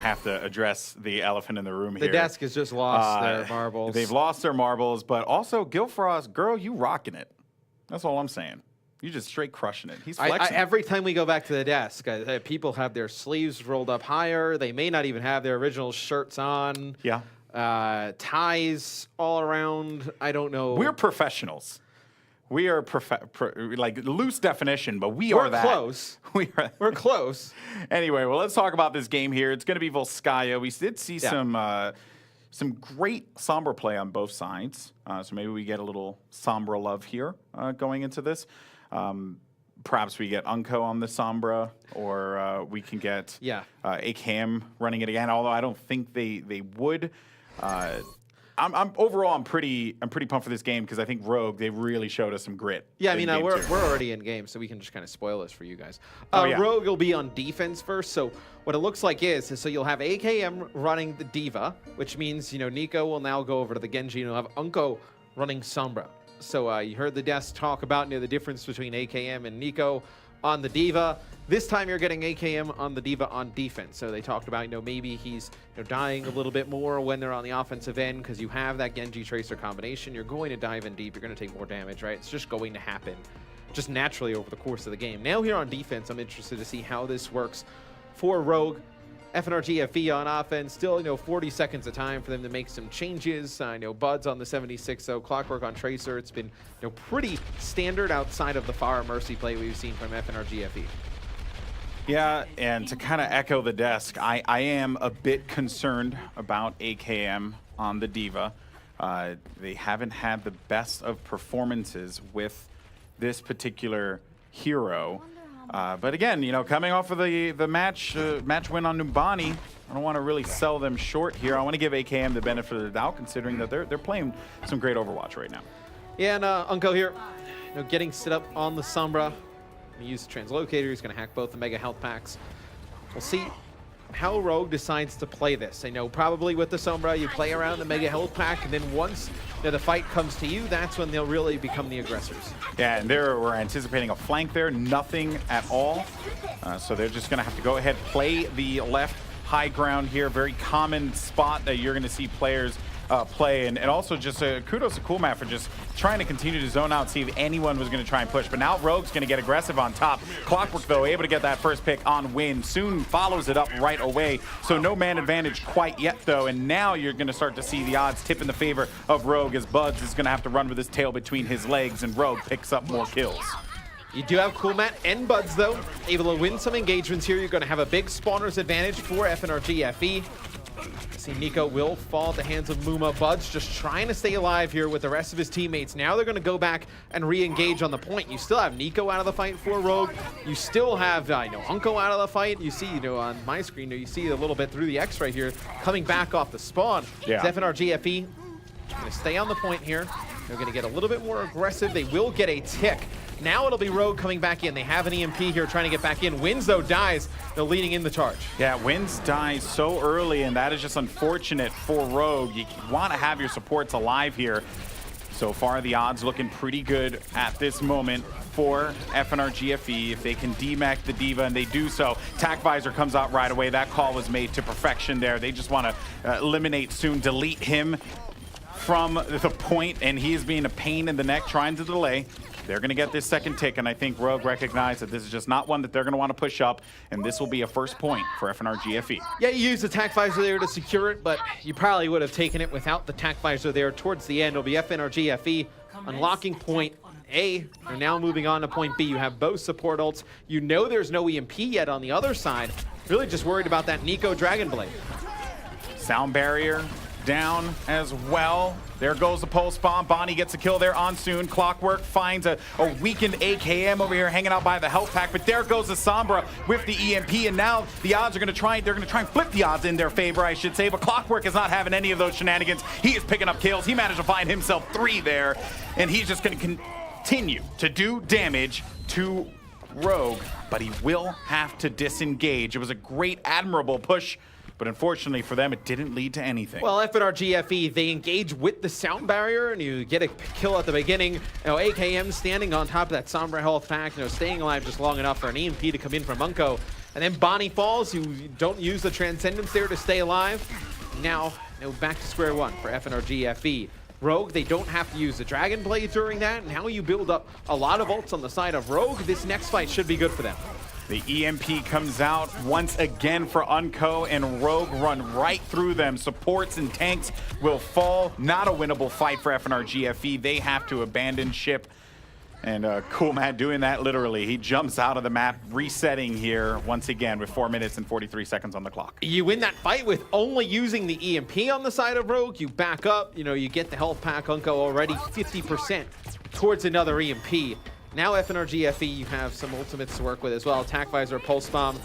have to address the elephant in the room here. The desk has just lost their marbles. They've lost their marbles, but also Gillfrost, girl, you rocking it. That's all I'm saying. You just straight crushing it. He's flexing. Every time we go back to the desk, people have their sleeves rolled up higher. They may not even have their original shirts on. Yeah. Ties all around. I don't know. We're professionals. We are like loose definition, but we're that. Close. We're close. Anyway, well, let's talk about this game here. It's going to be Volskaya. We did see some great Sombra play on both sides. So maybe we get a little Sombra love here going into this. Perhaps we get Unco on the Sombra, or we can get AKM running it again. Although I don't think they would. Overall, I'm pretty pumped for this game because I think Rogue, they really showed us some grit. Yeah, I mean, we're already in game, so we can just kind of spoil this for you guys. Rogue will be on defense first. So what it looks like is so you'll have AKM running the Diva, which means Nico will now go over to the Genji, and you'll have Unco running Sombra. So you heard the desk talk about the difference between AKM and Nico on the Diva. This time you're getting AKM on the Diva on defense. So they talked about, maybe he's dying a little bit more when they're on the offensive end because you have that Genji Tracer combination. You're going to dive in deep. You're going to take more damage, right? It's just going to happen just naturally over the course of the game. Now here on defense, I'm interested to see how this works for Rogue. FNRGFE on offense, still 40 seconds of time for them to make some changes. I know Bud's on the 76, so Clockwork on Tracer. It's been pretty standard outside of the Fire Mercy play we've seen from FNRGFE. Yeah, and to kind of echo the desk, I am a bit concerned about AKM on the Diva. They haven't had the best of performances with this particular hero. But again, coming off of the match win on Numbani, I don't want to really sell them short here. I want to give AKM the benefit of the doubt, considering that they're playing some great Overwatch right now. Yeah, and Unco here, getting set up on the Sombra. He used the translocator. He's going to hack both the Mega Health Packs. We'll see how Rogue decides to play this. I know probably with the Sombra, you play around the Mega Health Pack, and then once the fight comes to you, that's when they'll really become the aggressors. Yeah, and we're anticipating a flank there, nothing at all. So they're just going to have to go ahead, play the left high ground here. Very common spot that you're going to see players play, and also just kudos to Coolmat for just trying to continue to zone out, see if anyone was going to try and push. But now Rogue's going to get aggressive on top. Clockwork, though, able to get that first pick on win. Soon follows it up right away. So no man advantage quite yet, though. And now you're going to start to see the odds tip in the favor of Rogue, as Buds is going to have to run with his tail between his legs, and Rogue picks up more kills. You do have Coolmat and Buds, though, able to win some engagements here. You're going to have a big spawners advantage for FNRGFE. See, Nico will fall at the hands of Muma. Buds just trying to stay alive here with the rest of his teammates. Now they're going to go back and re-engage on the point. You still have Nico out of the fight for Rogue. You still have, Unco out of the fight. You see, on my screen, you see a little bit through the X right here, coming back off the spawn. Yeah. FNRGFE going to stay on the point here. They're going to get a little bit more aggressive. They will get a tick. Now it'll be Rogue coming back in. They have an EMP here trying to get back in. Wins, though, dies. They're leading in the charge. Yeah, Wins dies so early, and that is just unfortunate for Rogue. You want to have your supports alive here. So far, the odds looking pretty good at this moment for FNRGFE. If they can demech the Diva, and they do so. Tac Visor comes out right away. That call was made to perfection there. They just want to eliminate soon, delete him from the point, and he is being a pain in the neck trying to delay. They're going to get this second tick, and I think Rogue recognized that this is just not one that they're going to want to push up, and this will be a first point for FNRGFE. Yeah, you used the Tac Visor there to secure it, but you probably would have taken it without the Tac Visor there. Towards the end, it'll be FNRGFE unlocking point A. They're now moving on to point B. You have both support ults. There's no EMP yet on the other side. Really just worried about that Nico Dragon Blade. Sound barrier down as well. There goes the pulse bomb. Bonnie gets a kill there on Soon. Clockwork finds a weakened AKM over here hanging out by the health pack, but there goes the Sombra with the EMP, and now the odds are going to try and flip the odds in their favor, I should say, but Clockwork is not having any of those shenanigans. He is picking up kills. He managed to find himself 3 there, and he's just going to continue to do damage to Rogue, but he will have to disengage. It was a great, admirable push, but unfortunately for them, it didn't lead to anything. Well, FNRGFE, they engage with the sound barrier, and you get a kill at the beginning. AKM standing on top of that Sombra health pack, staying alive just long enough for an EMP to come in from Unco. And then Bonnie falls. You don't use the Transcendence there to stay alive. Now back to square one for FNRGFE. Rogue, they don't have to use the Dragon Blade during that. Now you build up a lot of ults on the side of Rogue. This next fight should be good for them. The EMP comes out once again for Unco, and Rogue run right through them. Supports and tanks will fall. Not a winnable fight for FNRGFE. They have to abandon ship. And Cool Matt doing that literally. He jumps out of the map, resetting here once again with 4 minutes and 43 seconds on the clock. You win that fight with only using the EMP on the side of Rogue. You back up, you get the health pack. Unco already 50% towards another EMP. Now FNRGFE, you have some ultimates to work with as well. Attack Visor, Pulse Bomb.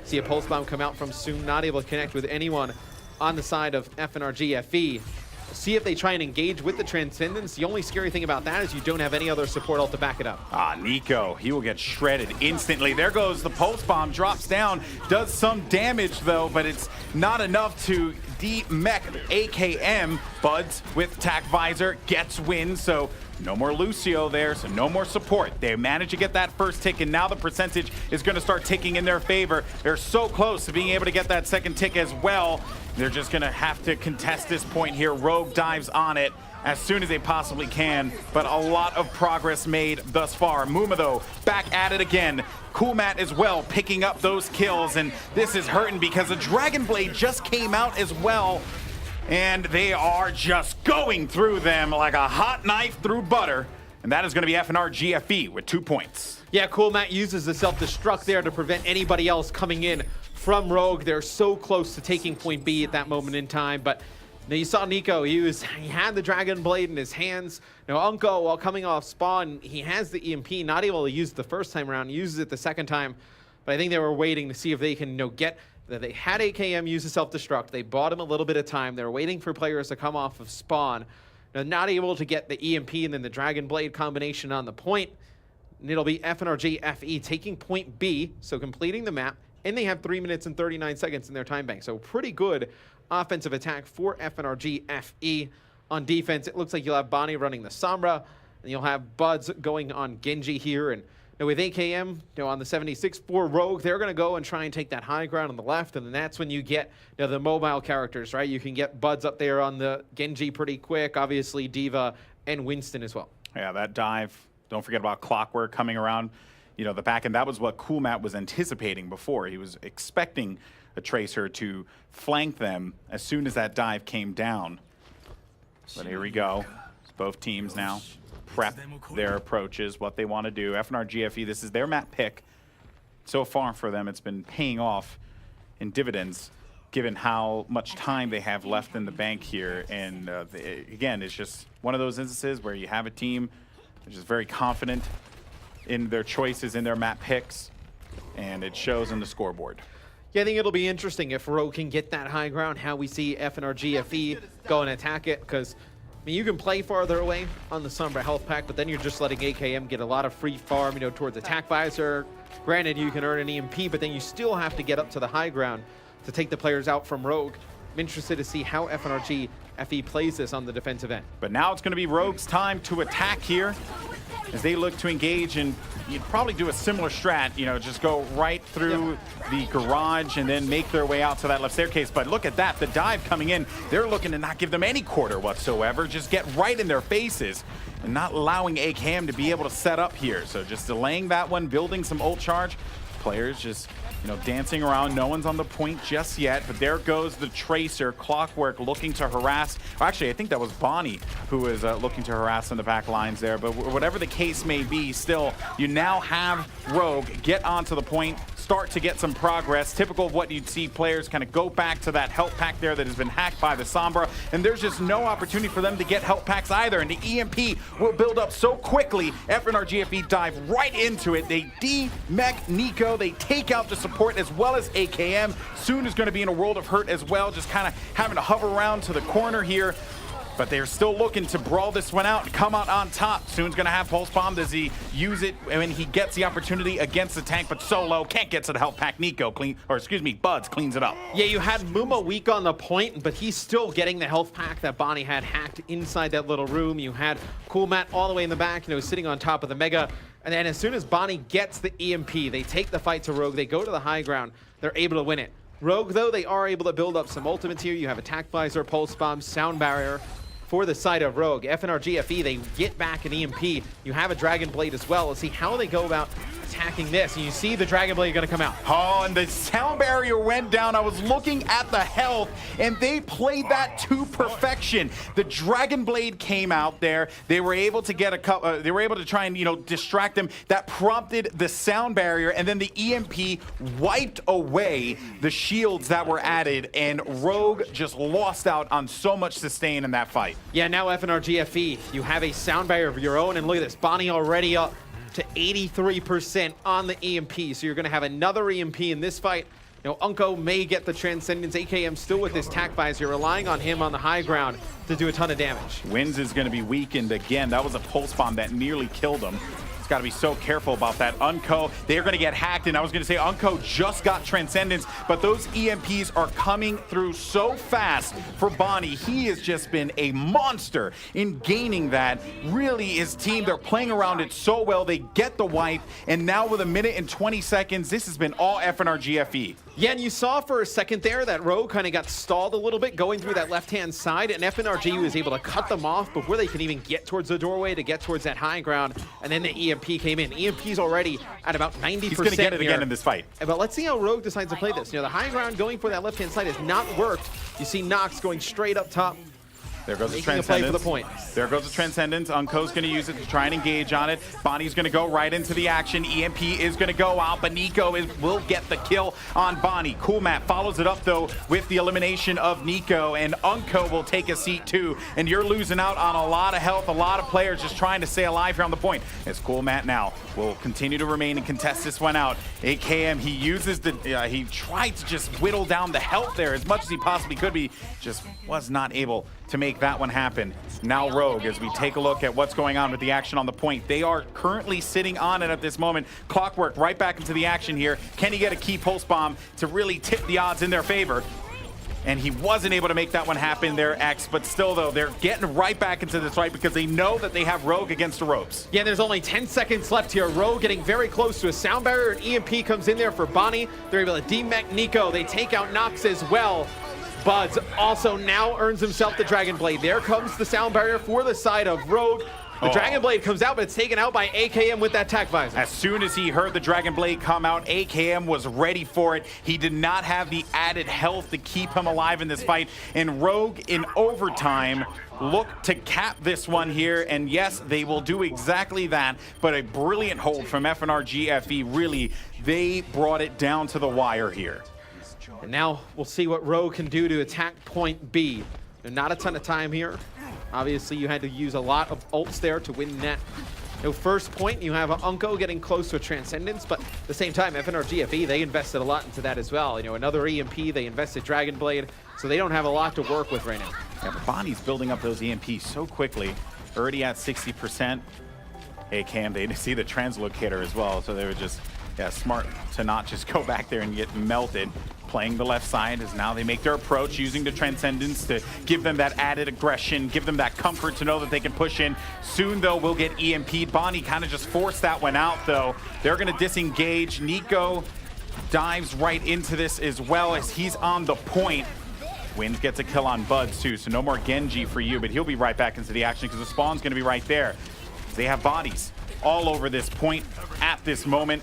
See a Pulse Bomb come out from Soon, not able to connect with anyone on the side of FNRGFE. See if they try and engage with the Transcendence. The only scary thing about that is you don't have any other support ult to back it up. Nico, he will get shredded instantly. There goes the Pulse Bomb, drops down, does some damage though, but it's not enough to de-mech AKM. Buds with Attack Visor gets win, so no more Lucio there, so no more support. They managed to get that first tick, and now the percentage is going to start ticking in their favor. They're so close to being able to get that second tick as well. They're just going to have to contest this point here. Rogue dives on it as soon as they possibly can, but a lot of progress made thus far. Muma, though, back at it again. Cool Matt as well, picking up those kills, and this is hurting because the Dragon Blade just came out as well, and they are just going through them like a hot knife through butter, and that is going to be FNRGFE with 2 points. Yeah, Cool Matt uses the self-destruct there to prevent anybody else coming in from Rogue. They're so close to taking point B at that moment in time, but now you saw Nico, he had the Dragon Blade in his hands. Now Unco, while coming off spawn, he has the EMP, not able to use it the first time around, uses it the second time, but I think they were waiting to see if they can get that. They had AKM use the self-destruct. They bought him a little bit of time. They were waiting for players to come off of spawn. Now not able to get the EMP and then the Dragon Blade combination on the point. And it'll be FNRGFE taking point B, so completing the map, and they have 3 minutes and 39 seconds in their time bank. So pretty good offensive attack for FNRGFE. On defense, it looks like you'll have Bonnie running the Sombra, and you'll have Buds going on Genji here. And with AKM on the 76 for Rogue, they're going to go and try and take that high ground on the left, and then that's when you get the mobile characters, right? You can get Buds up there on the Genji pretty quick, obviously D.Va and Winston as well. Yeah, that dive. Don't forget about Clockwork coming around, the back end. That was what Cool Matt was anticipating before. He was expecting a Tracer to flank them as soon as that dive came down. But here we go. Both teams now prep their approaches, what they want to do. FNRGFE, this is their map pick. So far for them, it's been paying off in dividends, given how much time they have left in the bank here. And again, it's just one of those instances where you have a team which is very confident in their choices, in their map picks, and it shows in the scoreboard. Yeah, I think it'll be interesting if Rogue can get that high ground, how we see FNRGFE go and attack it, because you can play farther away on the Sombra health pack, but then you're just letting AKM get a lot of free farm, towards Attack Visor. Granted, you can earn an EMP, but then you still have to get up to the high ground to take the players out from Rogue. I'm interested to see how FNRGFE plays this on the defensive end. But now it's going to be Rogue's time to attack here as they look to engage, and you'd probably do a similar strat, just go right through the garage and then make their way out to that left staircase. But look at that, the dive coming in. They're looking to not give them any quarter whatsoever, just get right in their faces and not allowing AKM to be able to set up here. So just delaying that one, building some ult charge. Players just dancing around. No one's on the point just yet, but there goes the Tracer. Clockwork looking to harass. Actually, I think that was Bonnie who was looking to harass in the back lines there, but whatever the case may be, still, you now have Rogue get onto the point, start to get some progress. Typical of what you'd see players kind of go back to that health pack there that has been hacked by the Sombra, and there's just no opportunity for them to get health packs either, and the EMP will build up so quickly. FNRGFE dive right into it. They de-mech Nico. They take out the support as well as AKM. Soon is going to be in a world of hurt as well, just kind of having to hover around to the corner here. But they're still looking to brawl this one out and come out on top. Soon's going to have Pulse Bomb. Does he use it when he gets the opportunity against the tank? But solo can't get to the health pack. Nico Buds cleans it up. Yeah, you had Muma weak on the point, but he's still getting the health pack that Bonnie had hacked inside that little room. You had Cool Matt all the way in the back, sitting on top of the Mega. And then as soon as Bonnie gets the EMP, they take the fight to Rogue. They go to the high ground. They're able to win it. Rogue, though, they are able to build up some ultimates here. You have Attack Visor, Pulse Bomb, Sound Barrier for the side of Rogue. FNRGFE, they get back an EMP. You have a Dragon Blade as well. Let's see how they go about attacking this. And you see the Dragon Blade going to come out. Oh, and the Sound Barrier went down. I was looking at the health, and they played that to perfection. The Dragon Blade came out there. They were able to get a couple. They were able to try and distract them. That prompted the Sound Barrier, and then the EMP wiped away the shields that were added. And Rogue just lost out on so much sustain in that fight. Yeah, now FNRGFE, you have a Sound Barrier of your own, and look at this, Bonnie already up to 83% on the EMP, so you're going to have another EMP in this fight. Unko may get the Transcendence. AKM still with this Tac Visor, relying on him on the high ground to do a ton of damage. Wins is going to be weakened again. That was a Pulse Bomb that nearly killed him. Got to be so careful about that. Unko, they're going to get hacked, and I was going to say Unko just got Transcendence, but those EMPs are coming through so fast for Bonnie. He has just been a monster in gaining that. Really, his team, they're playing around it so well. They get the wipe, and now with 1 minute and 20 seconds, this has been all FNRGFE. Yeah, and you saw for a second there that Rogue kind of got stalled a little bit going through that left-hand side, and FNRG was able to cut them off before they could even get towards the doorway to get towards that high ground, and then the EMP came in. EMP's already at about 90%. He's going to get it again in this fight. But let's see how Rogue decides to play this. The high ground going for that left-hand side has not worked. You see Nox going straight up top. There goes the Transcendence. Transcendence. For the point. There goes the Transcendence. Unko's going to use it to try and engage on it. Bonnie's going to go right into the action. EMP is going to go out, but Nico will get the kill on Bonnie. Cool Matt follows it up, though, with the elimination of Nico, and Unko will take a seat, too. And you're losing out on a lot of health, a lot of players just trying to stay alive here on the point. As Cool Matt now will continue to remain and contest this one out. AKM, he uses the, he tried to just whittle down the health there as much as he possibly could be, just was not able to make that one happen. Now Rogue, as we take a look at what's going on with the action on the point, they are currently sitting on it at this moment. Clockwork right back into the action here. Can he get a key Pulse Bomb to really tip the odds in their favor? And he wasn't able to make that one happen there, X, but still, though, they're getting right back into this fight because they know that they have Rogue against the ropes. Yeah, there's only 10 seconds left here. Rogue getting very close to a Sound Barrier, and EMP comes in there for Bonnie. They're able to demech Nico. They take out Nox as well. Buds also now earns himself the Dragon Blade. There comes the Sound Barrier for the side of Rogue. The Dragon Blade comes out, but it's taken out by AKM with that Tac Visor. As soon as he heard the Dragon Blade come out, AKM was ready for it. He did not have the added health to keep him alive in this fight. And Rogue, in overtime, look to cap this one here. And yes, they will do exactly that. But a brilliant hold from FNRGFE. Really, they brought it down to the wire here. And now we'll see what Rogue can do to attack point B. Not a ton of time here. Obviously, you had to use a lot of ults there to win that. First point, you have Unko getting close to a Transcendence, but at the same time, FNRGFE, they invested a lot into that as well. Another EMP, they invested Dragon Blade, so they don't have a lot to work with right now. Yeah, but Bonnie's building up those EMPs so quickly, already at 60%. AKM, they see the translocator as well, so they were just smart to not just go back there and get melted. Playing the left side as now they make their approach, using the Transcendence to give them that added aggression, give them that comfort to know that they can push in. Soon, though, we'll get EMP'd. Bonnie kind of just forced that one out, though. They're going to disengage. Nico dives right into this as well as he's on the point. Wind gets a kill on Buds, too, so no more Genji for you, but he'll be right back into the action because the spawn's going to be right there. They have bodies all over this point at this moment.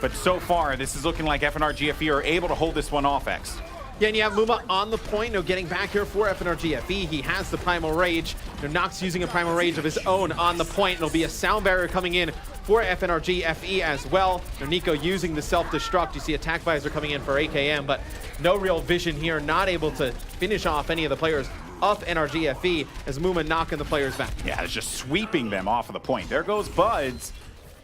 But so far, this is looking like FNRGFE are able to hold this one off, X. Yeah, and you have Muma on the point, getting back here for FNRGFE. He has the Primal Rage. Nox using a Primal Rage of his own on the point. It'll be a Sound Barrier coming in for FNRGFE as well. Nico using the self-destruct. You see Attack Visor coming in for AKM, but no real vision here. Not able to finish off any of the players of NRGFE as Muma knocking the players back. Yeah, it's just sweeping them off of the point. There goes Buds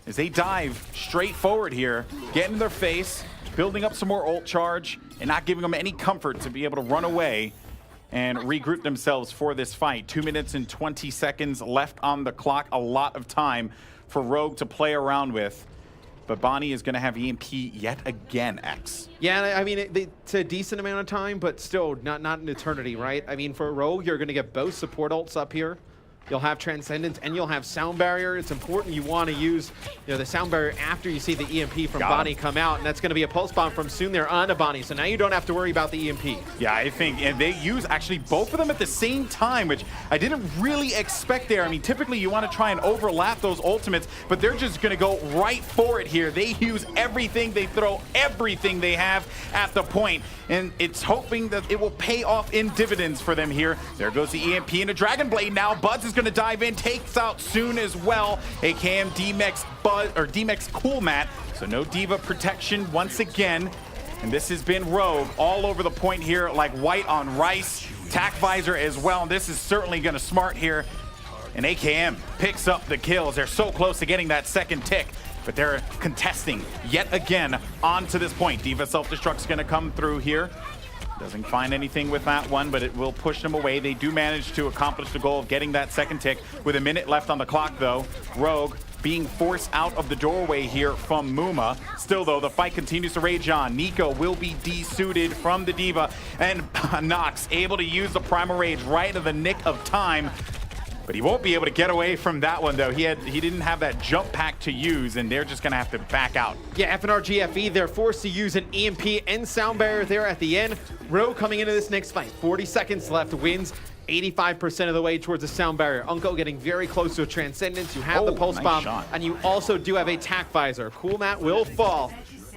as they dive straight forward here, getting in their face, building up some more ult charge, and not giving them any comfort to be able to run away and regroup themselves for this fight. 2 minutes and 20 seconds left on the clock. A lot of time for Rogue to play around with. But Bonnie is going to have EMP yet again, X. Yeah, I mean, it's a decent amount of time, but still not an eternity, right? I mean, for Rogue, you're going to get both support ults up here. You'll have Transcendence and you'll have Sound Barrier. It's important you want to use the Sound Barrier after you see the EMP from Bonnie come out, and that's going to be a Pulse Bomb from Soon there onto Bonnie, so now you don't have to worry about the EMP. Yeah, I think, and they use actually both of them at the same time, which I didn't really expect there. I mean, typically you want to try and overlap those ultimates, but they're just going to go right for it here. They use everything, they throw everything they have at the point, and it's hoping that it will pay off in dividends for them here. There goes the EMP into Dragon Blade now. Buds is going to dive in, takes out Soon as well. AKM D-Mex D-Mex Cool Mat, so no Diva protection once again. And this has been Rogue all over the point here like white on rice. Tac Visor as well, and this is certainly going to smart here. And AKM picks up the kills. They're so close to getting that second tick, but they're contesting yet again onto this point. Diva Self-Destruct's going to come through here. Doesn't find anything with that one, but it will push them away. They do manage to accomplish the goal of getting that second tick. With a minute left on the clock, though, Rogue being forced out of the doorway here from Muma. Still, though, the fight continues to rage on. Nico will be desuited from the Diva, and Nox able to use the Primal Rage right at the nick of time. But he won't be able to get away from that one, though. He didn't have that jump pack to use, and they're just going to have to back out. Yeah, FNRGFE, they're forced to use an EMP and Sound Barrier there at the end. Rogue coming into this next fight. 40 seconds left, wins 85% of the way towards the Sound Barrier. Unco getting very close to a Transcendence. You have the Pulse Bomb, and you also do have a Tac Visor. Cool Mat will fall.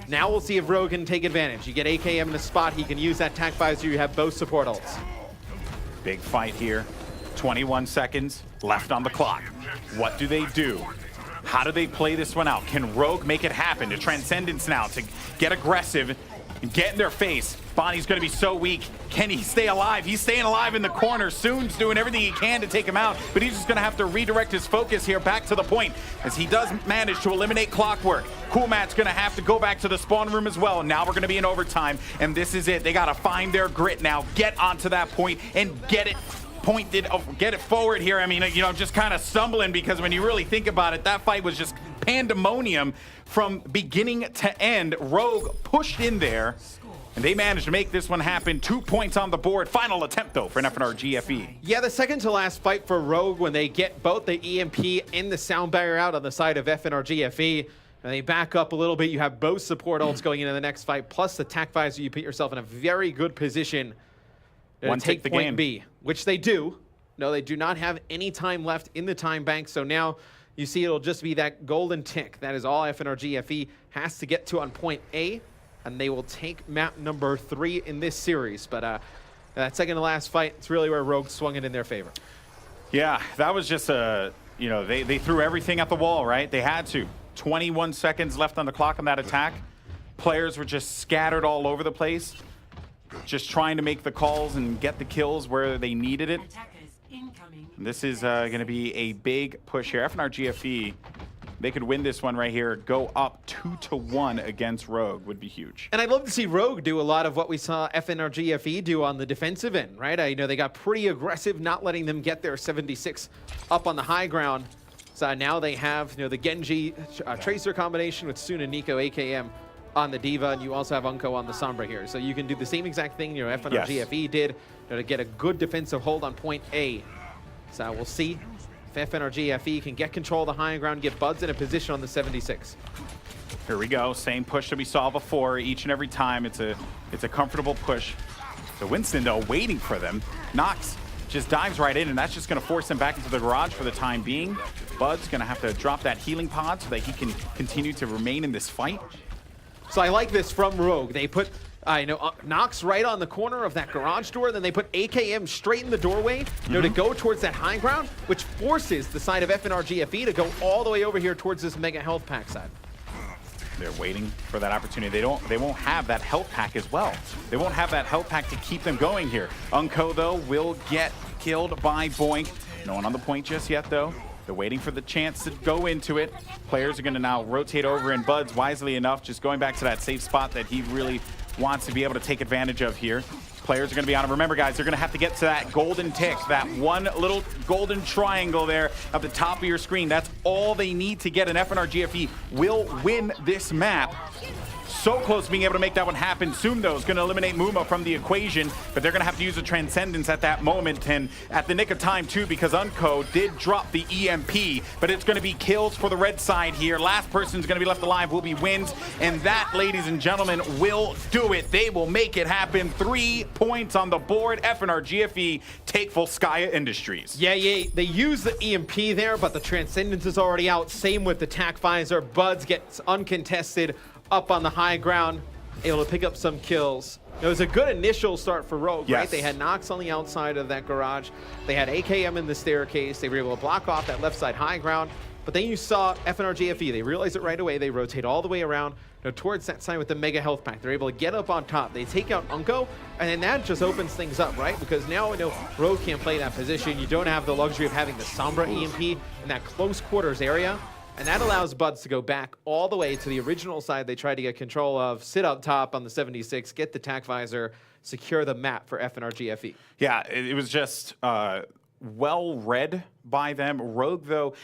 Now we'll see if Rogue can take advantage. You get AKM in a spot, he can use that Tac Visor. You have both support ults. Big fight here. 21 seconds left on the clock. What do they do? How do they play this one out? Can Rogue make it happen? To Transcendence now to get aggressive and get in their face. Bonnie's going to be so weak. Can he stay alive? He's staying alive in the corner. Soon's doing everything he can to take him out, but he's just going to have to redirect his focus here back to the point as he does manage to eliminate Clockwork. Cool Mat's going to have to go back to the spawn room as well. Now we're going to be in overtime, and this is it. They got to find their grit now, get onto that point, and get it pointed, get it forward here. I mean, just kind of stumbling, because when you really think about it, that fight was just pandemonium from beginning to end. Rogue pushed in there, and they managed to make this one happen. 2 points on the board. Final attempt, though, for an FNRGFE. Yeah, the second to last fight for Rogue when they get both the EMP and the Sound Barrier out on the side of FNRGFE. And they back up a little bit. You have both support ults going into the next fight, plus the Tac Visor. You put yourself in a very good position to take the point B, which they do. No, they do not have any time left in the time bank, so now you see it'll just be that golden tick. That is all FNRGFE has to get to on point A, and they will take map number 3 in this series. But that second to last fight, it's really where Rogue swung it in their favor. Yeah, that was just they threw everything at the wall, right? They had to. 21 seconds left on the clock on that attack. Players were just scattered all over the place, just trying to make the calls and get the kills where they needed it. And this is going to be a big push here. FNRGFE, they could win this one right here. Go up 2-1 against Rogue would be huge. And I'd love to see Rogue do a lot of what we saw FNRGFE do on the defensive end, right? I know they got pretty aggressive, not letting them get their 76 up on the high ground. So now they have the Genji Tracer combination with Soon and Nico AKM on the Diva, and you also have Unco on the Sombra here. So you can do the same exact thing FNRGFE did to get a good defensive hold on point A. So we'll see if FNRGFE can get control of the high ground, get Buds in a position on the 76. Here we go, same push that we saw before. Each and every time, it's a comfortable push. So Winston, though, waiting for them. Nox just dives right in, and that's just going to force him back into the garage for the time being. Bud's going to have to drop that healing pod so that he can continue to remain in this fight. So I like this from Rogue. They put Nox right on the corner of that garage door, then they put AKM straight in the doorway, to go towards that high ground, which forces the side of FNRGFE to go all the way over here towards this mega health pack side. They're waiting for that opportunity. They won't have that health pack as well. They won't have that health pack to keep them going here. Unco, though, will get killed by Boink. No one on the point just yet, though. They're waiting for the chance to go into it. Players are going to now rotate over, and Bud's wisely enough just going back to that safe spot that he really wants to be able to take advantage of here. Players are going to be on it. Remember, guys, they're going to have to get to that golden tick, that one little golden triangle there at the top of your screen. That's all they need to get, and FNRGFE will win this map. So close to being able to make that one happen. Soon, though, is going to eliminate Muma from the equation, but they're going to have to use the Transcendence at that moment, and at the nick of time, too, because Unco did drop the EMP, but it's going to be kills for the red side here. Last person's going to be left alive will be Wins, and that, ladies and gentlemen, will do it. They will make it happen. 3 points on the board. FNRGFE take Volskaya Industries. Yeah, they use the EMP there, but the Transcendence is already out. Same with the TAC Visor. Buds gets uncontested up on the high ground, able to pick up some kills. It was a good initial start for Rogue, yes. right? They had Nox on the outside of that garage. They had AKM in the staircase. They were able to block off that left side high ground. But then you saw FNRGFE. They realized it right away. They rotate all the way around towards that side with the Mega Health Pack. They're able to get up on top. They take out Unco, and then that just opens things up, right? Because now Rogue can't play that position. You don't have the luxury of having the Sombra EMP in that close quarters area. And that allows Buds to go back all the way to the original side they tried to get control of, sit up top on the 76, get the TAC Visor, secure the map for FNRGFE. Yeah, it was just well read by them. Rogue, though,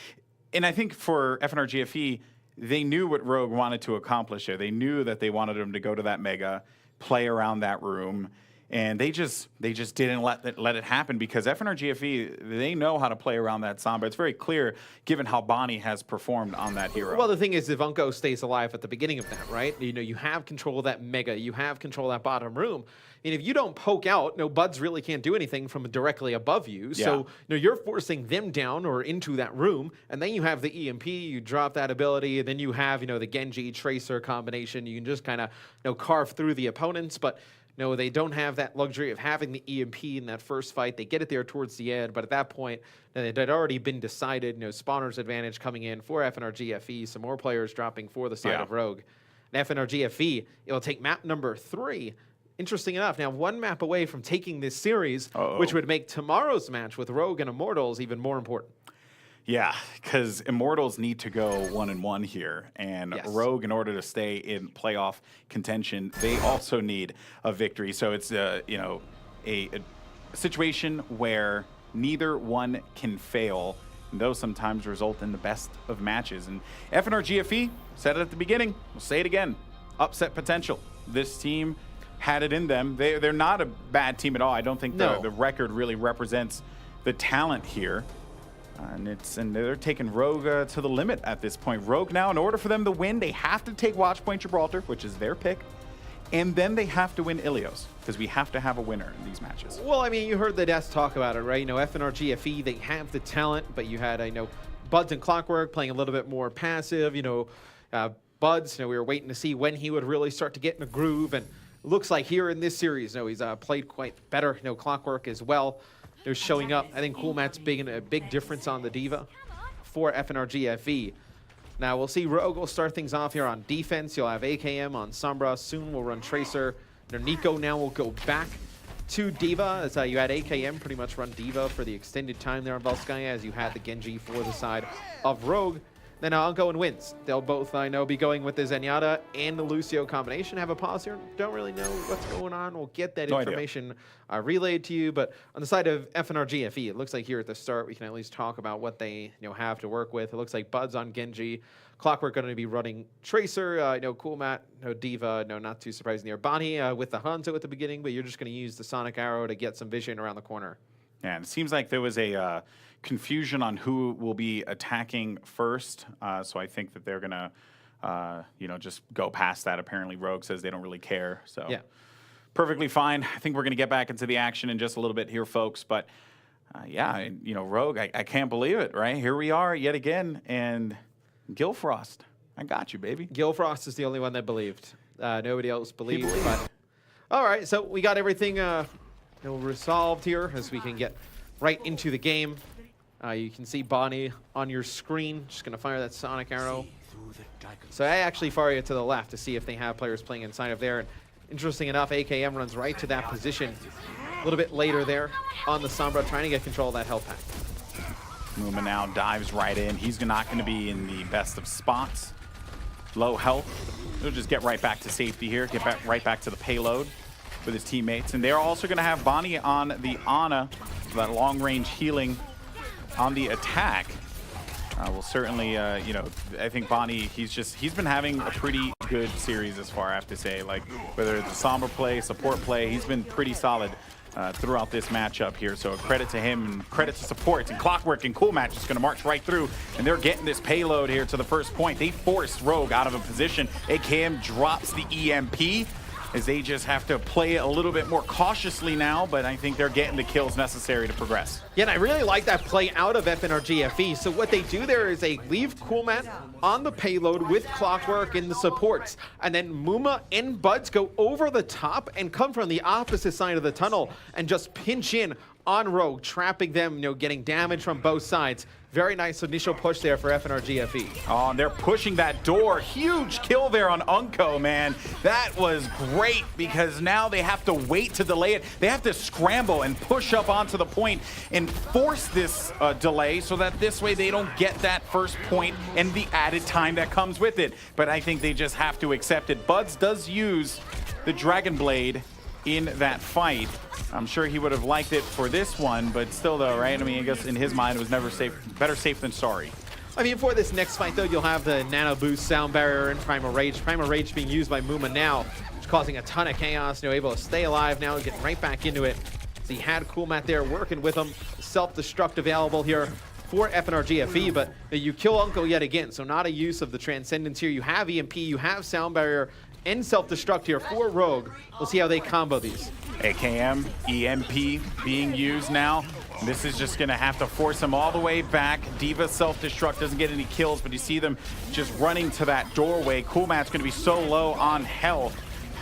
and I think for FNRGFE, they knew what Rogue wanted to accomplish here. They knew that they wanted him to go to that Mega, play around that room, and they just didn't let it happen because FNRGFE, they know how to play around that Sombra. It's very clear given how Bonnie has performed on that hero. Well, the thing is, if Unco stays alive at the beginning of that, right? You have control of that Mega, you have control of that bottom room. And if you don't poke out, Buds really can't do anything from directly above you. Yeah. So you're forcing them down or into that room, and then you have the EMP, you drop that ability, and then you have the Genji Tracer combination. You can just kind of carve through the opponents, but no, they don't have that luxury of having the EMP in that first fight. They get it there towards the end, but at that point, it had already been decided. Spawner's advantage coming in for FNRGFE, some more players dropping for the side of Rogue. And FNRGFE, it will take map number 3. Interesting enough, now 1 map away from taking this series, which would make tomorrow's match with Rogue and Immortals even more important. Yeah, because Immortals need to go 1-1 here, and Rogue, in order to stay in playoff contention, they also need a victory. So it's a situation where neither one can fail, and those sometimes result in the best of matches. And FNRGFE said it at the beginning, we'll say it again, upset potential. This team had it in them. They're not a bad team at all. I don't think the record really represents the talent here. And they're taking Rogue to the limit at this point. Rogue now, in order for them to win, they have to take Watchpoint Gibraltar, which is their pick, and then they have to win Ilios, because we have to have a winner in these matches. Well, I mean, you heard the Deaths talk about it, right? FNRGFE, they have the talent, but you had, Buds and Clockwork playing a little bit more passive. Buds, we were waiting to see when he would really start to get in a groove, and it looks like here in this series, he's played quite better. Clockwork as well. They're showing up. I think Coolmat's a big difference on the Diva for FNRGFE. Now we'll see Rogue will start things off here on defense. You'll have AKM on Sombra. Soon we'll run Tracer. Nico now will go back to Diva, as you had AKM pretty much run Diva for the extended time there on Volskaya, as you had the Genji for the side of Rogue. Then Unco and Wins. They'll both, be going with the Zenyatta and the Lucio combination. Have a pause here. Don't really know what's going on. We'll get that information relayed to you. But on the side of FNRGFE, it looks like here at the start, we can at least talk about what they have to work with. It looks like Buds on Genji. Clockwork going to be running Tracer. Coolmat, Diva, not too surprising there. Bonnie with the Hanzo at the beginning, but you're just going to use the Sonic Arrow to get some vision around the corner. Yeah, and it seems like there was a confusion on who will be attacking first. So I think that they're going to, just go past that. Apparently, Rogue says they don't really care. So perfectly fine. I think we're going to get back into the action in just a little bit here, folks. But, Rogue, I can't believe it, right? Here we are yet again. And Gillfrost, I got you, baby. Gillfrost is the only one that believed. Nobody else believed. But all right, so we got everything resolved here as we can get right into the game. You can see Bonnie on your screen. Just going to fire that Sonic Arrow. So I actually fire it to the left to see if they have players playing inside of there. And interesting enough, AKM runs right to that position a little bit later there on the Sombra, trying to get control of that health pack. Muma now dives right in. He's not going to be in the best of spots. Low health. He'll just get right back to safety here. Get right back to the payload with his teammates. And they're also going to have Bonnie on the Ana, that long-range healing on the attack. We'll certainly, you know, I think Bonnie, he's been having a pretty good series as far, I have to say. Like, whether it's a Sombra play, support play, he's been pretty solid throughout this matchup here. So credit to him and credit to supports. And Clockwork and Cool Match is going to march right through. And they're getting this payload here to the first point. They forced Rogue out of a position. AKM drops the EMP, as they just have to play a little bit more cautiously now, but I think they're getting the kills necessary to progress. Yeah, and I really like that play out of FNRGFE. So what they do there is they leave Coolmat on the payload with Clockwork and the supports, and then Muma and Buds go over the top and come from the opposite side of the tunnel and just pinch in on Rogue, trapping them, you know, getting damage from both sides. Very nice initial push there for FNRGFE. Oh, and they're pushing that door. Huge kill there on Unko, man. That was great because now they have to wait to delay it. They have to scramble and push up onto the point and force this delay so that this way they don't get that first point and the added time that comes with it. But I think they just have to accept it. Buds does use the Dragon Blade in that fight. I'm sure he would have liked it for this one, but still though, right? I mean, I guess in his mind it was never safe, better safe than sorry. I mean, for this next fight though, you'll have the Nano Boost, Sound Barrier, and Primal Rage. Primal Rage being used by Muma now, which is causing a ton of chaos. You know, able to stay alive now, getting right back into it. So he had Coolmat there working with him. Self-destruct available here for FNRGFE, but you kill Unko yet again, so not a use of the Transcendence here. You have EMP, you have Sound Barrier, and self-destruct here for Rogue. We'll see how they combo these. AKM, EMP being used now. This is just gonna have to force him all the way back. D.Va self-destruct, doesn't get any kills, but you see them just running to that doorway. Coolmat's gonna be so low on health.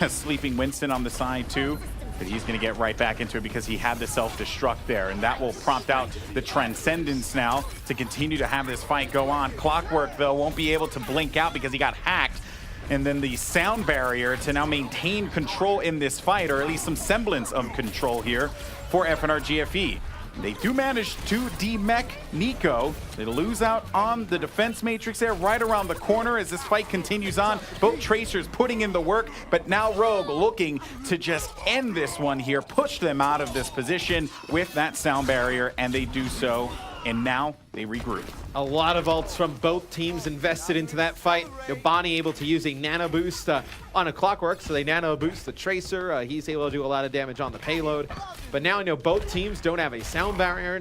Sleeping Winston on the side too, but he's gonna get right back into it because he had the self-destruct there, and that will prompt out the Transcendence now to continue to have this fight go on. Clockwork though won't be able to blink out because he got hacked. And then the Sound Barrier to now maintain control in this fight, or at least some semblance of control here for FNRGFE. They do manage to demech Nico. They lose out on the defense matrix there right around the corner as this fight continues on. Both Tracers putting in the work, but now Rogue looking to just end this one here, push them out of this position with that Sound Barrier, and they do so. And now they regroup. A lot of ults from both teams invested into that fight. You know, Bonnie able to use a Nano Boost on a Clockwork, so they Nano Boost the Tracer. He's able to do a lot of damage on the payload. But now, you know, both teams don't have a Sound Barrier,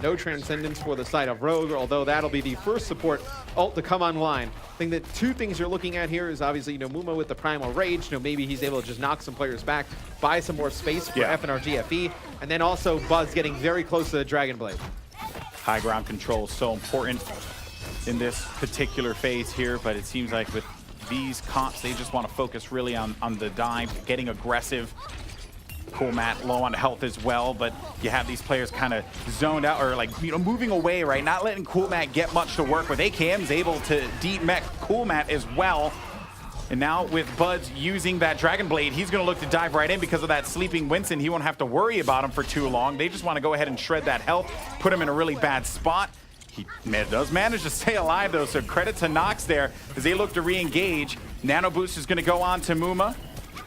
no Transcendence for the side of Rogue, although that'll be the first support ult to come online. I think that two things you're looking at here is obviously, you know, Muma with the Primal Rage. You know, maybe he's able to just knock some players back, buy some more space for FNRGFE, and then also Buzz getting very close to the Dragon Blade. High ground control is so important in this particular phase here, but it seems like with these comps, they just want to focus really on the dive, getting aggressive. Coolmat low on health as well, but you have these players kind of zoned out or like, you know, moving away, right? Not letting Coolmat get much to work with. AKM's able to demech Coolmat as well. And now with Buds using that Dragon Blade, he's going to look to dive right in because of that Sleeping Winston. He won't have to worry about him for too long. They just want to go ahead and shred that health, put him in a really bad spot. He does manage to stay alive though, so credit to Nox there as they look to re-engage. Nano Boost is going to go on to Muma.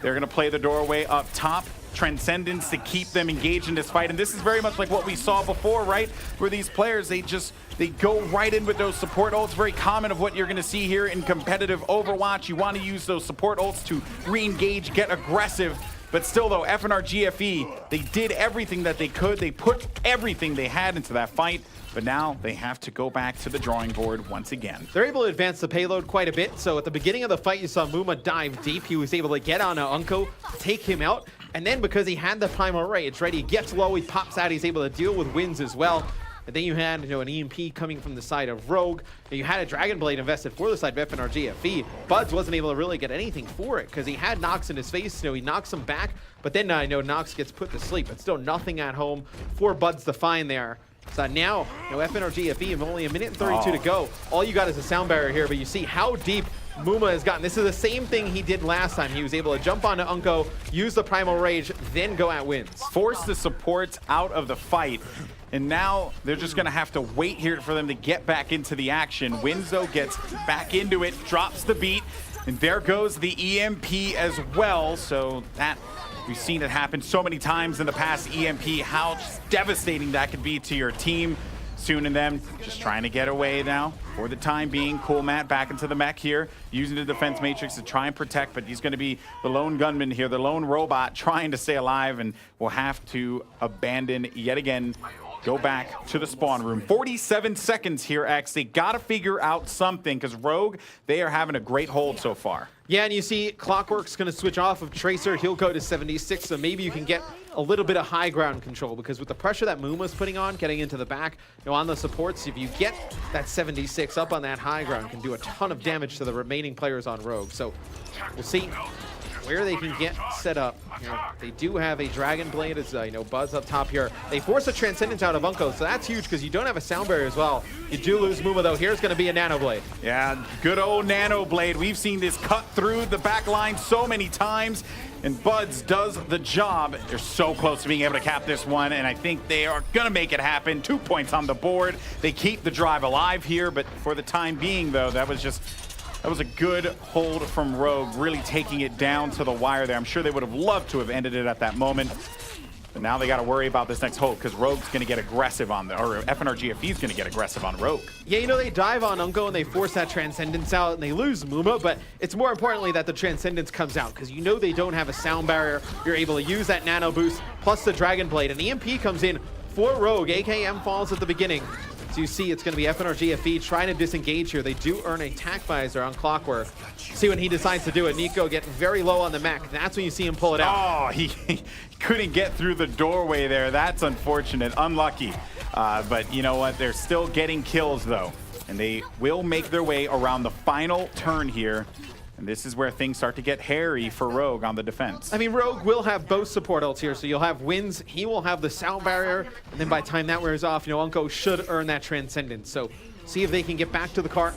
They're going to play the doorway up top. Transcendence to keep them engaged in this fight, and this is very much like what we saw before, right? Where these players, they go right in with those support ults. Very common of what you're going to see here in competitive Overwatch. You want to use those support ults to re-engage, get aggressive. But still though, FNRGFE, they did everything that they could. They put everything they had into that fight. But now they have to go back to the drawing board once again. They're able to advance the payload quite a bit. So at the beginning of the fight, you saw Muma dive deep. He was able to get on Unko, take him out. And then because he had the Primal Rage, right, he gets low, he pops out, he's able to deal with wins as well. And then you had, you know, an EMP coming from the side of Rogue. And you had a Dragon Blade invested for the side of FNRGFE. Buds wasn't able to really get anything for it because he had Nox in his face. You know, he knocks him back, but then I know Nox gets put to sleep. But still nothing at home for Buds to find there. So now, you know, FNRGFE have only a minute and 32 to go. All you got is a Sound Barrier here, but you see how deep Muma has gotten. This is the same thing he did last time. He was able to jump onto Unko, use the Primal Rage, then go at wins. Force the supports out of the fight. And now they're just going to have to wait here for them to get back into the action. Winzo gets back into it, drops the beat, and there goes the EMP as well. So that, we've seen it happen so many times in the past, EMP, how devastating that could be to your team. Soon and them just trying to get away now for the time being. Cool Matt back into the mech here, using the defense matrix to try and protect, but he's going to be the lone gunman here, the lone robot trying to stay alive, and will have to abandon yet again. Go back to the spawn room. 47 seconds here, X. They got to figure out something because Rogue, they are having a great hold so far. Yeah, and you see Clockwork's going to switch off of Tracer. He'll go to 76, so maybe you can get a little bit of high ground control because with the pressure that Muma's putting on, getting into the back, on the supports, if you get that 76 up on that high ground, can do a ton of damage to the remaining players on Rogue. So we'll see where they can get set up. They do have a Dragon Blade as Buzz up top here. They force a Transcendence out of Unko, so that's huge because you don't have a Sound Barrier as well. You do lose Muma though. Here's going to be a Nano Blade. Yeah, good old Nano Blade. We've seen this cut through the back line so many times, and Buds does the job. They're so close to being able to cap this one, and I think they are going to make it happen. 2 points on the board. They keep the drive alive here, but for the time being though, that was a good hold from Rogue, really taking it down to the wire there. I'm sure they would have loved to have ended it at that moment. But now they got to worry about this next hold because Rogue's going to get aggressive on or FNRGFE is going to get aggressive on Rogue. Yeah, they dive on Unko and they force that Transcendence out and they lose Muma, but it's more importantly that the Transcendence comes out because they don't have a Sound Barrier. You're able to use that Nano Boost plus the Dragon Blade, and the EMP comes in for Rogue. AKM falls at the beginning. So you see it's going to be FNRGFE trying to disengage here. They do earn a Tac Visor on Clockwork. See when he decides to do it. Nico getting very low on the mech. That's when you see him pull it out. Oh, he couldn't get through the doorway there. That's unfortunate. Unlucky. But you know what? They're still getting kills, though. And they will make their way around the final turn here. And this is where things start to get hairy for Rogue on the defense. I mean, Rogue will have both support ults here, so you'll have Wins, he will have the Sound Barrier, and then by the time that wears off, Unko should earn that Transcendence. So see if they can get back to the cart.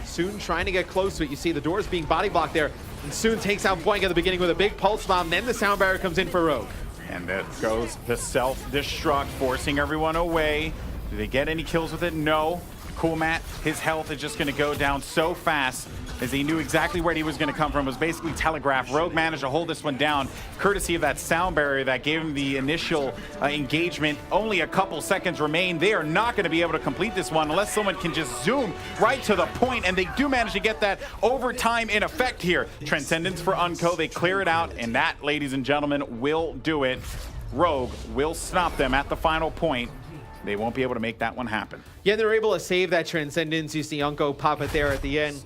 Soon trying to get close to it. You see the doors being body blocked there, and Soon takes out Boink at the beginning with a big pulse bomb, then the Sound Barrier comes in for Rogue. And there goes the self-destruct, forcing everyone away. Do they get any kills with it? No. Cool Matt, his health is just going to go down so fast as he knew exactly where he was going to come from. It was basically telegraphed. Rogue managed to hold this one down courtesy of that Sound Barrier that gave him the initial engagement. Only a couple seconds remain. They are not going to be able to complete this one unless someone can just zoom right to the point, and they do manage to get that overtime in effect here. Transcendence for Unko. They clear it out, and that, ladies and gentlemen, will do it. Rogue will stop them at the final point. They won't be able to make that one happen. Yeah, they're able to save that Transcendence. You see Unko pop it there at the end.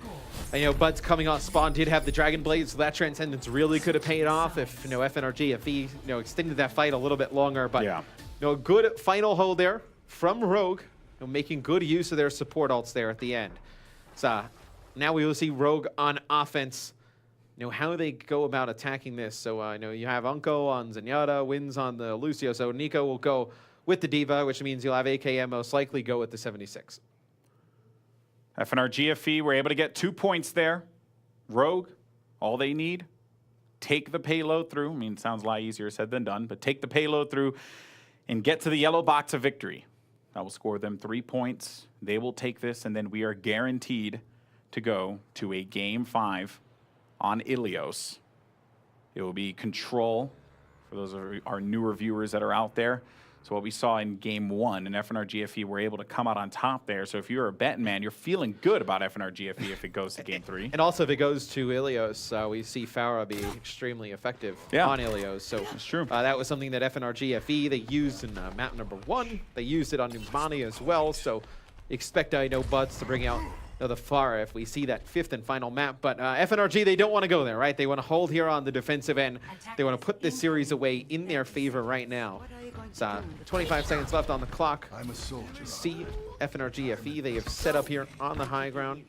And, Bud's coming off spawn did have the Dragon Blade, so that Transcendence really could have paid off if, FNRGFE, extended that fight a little bit longer. But, yeah. A good final hold there from Rogue, making good use of their support ults there at the end. So now we will see Rogue on offense, how they go about attacking this. So, you have Unko on Zenyatta, Wins on the Lucio, so Nico will go with the Diva, which means you'll have AKM most likely go with the 76. FNRGFE were able to get 2 points there. Rogue, all they need, take the payload through. I mean, it sounds a lot easier said than done, but take the payload through and get to the yellow box of victory. That will score them 3 points. They will take this, and then we are guaranteed to go to a Game 5 on Ilios. It will be Control for those of our newer viewers that are out there. So what we saw in Game 1, and FNRGFE were able to come out on top there. So if you're a betting man, you're feeling good about FNRGFE if it goes to Game 3. And also if it goes to Ilios, we see Farah be extremely effective on Ilios. So that's true. That was something that FNRGFE, they used in map number 1. They used it on Numani as well. So expect, Buds to bring out the Farah if we see that 5th and final map. But FNRG, they don't want to go there, right? They want to hold here on the defensive end. They want to put this series away in their favor right now. So 25 seconds left on the clock. I'm a soldier. See FNRGFE, they have set up here on the high ground.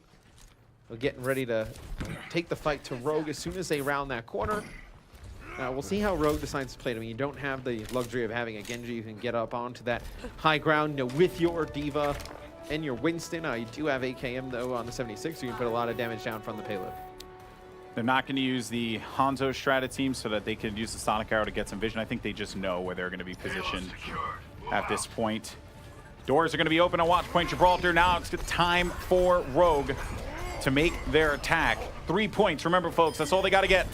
They're getting ready to take the fight to Rogue as soon as they round that corner. We'll see how Rogue decides to play it. I mean, you don't have the luxury of having a Genji. You can get up onto that high ground with your Diva and your Winston. You do have AKM, though, on the 76, so you can put a lot of damage down from the payload. They're not going to use the Hanzo Strata team so that they can use the Sonic Arrow to get some vision. I think they just know where they're going to be positioned at this point. Doors are going to be open on Watch Point Gibraltar. Now it's time for Rogue to make their attack. 3 points. Remember, folks, that's all they got to get.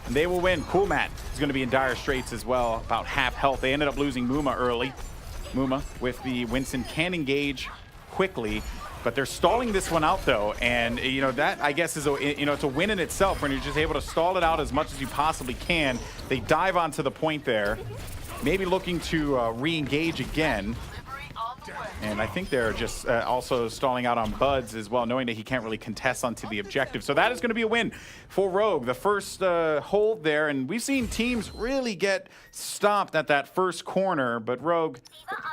And they will win. Cool Matt is going to be in dire straits as well, about half health. They ended up losing Muma early. Muma with the Winston can engage quickly, but they're stalling this one out though, and you know that I guess is a it's a win in itself when you're just able to stall it out as much as you possibly can. They dive onto the point there, maybe looking to re-engage again. And I think they're just also stalling out on Buds as well, knowing that he can't really contest onto the objective. So that is going to be a win for Rogue. The first hold there, and we've seen teams really get stopped at that first corner, but Rogue,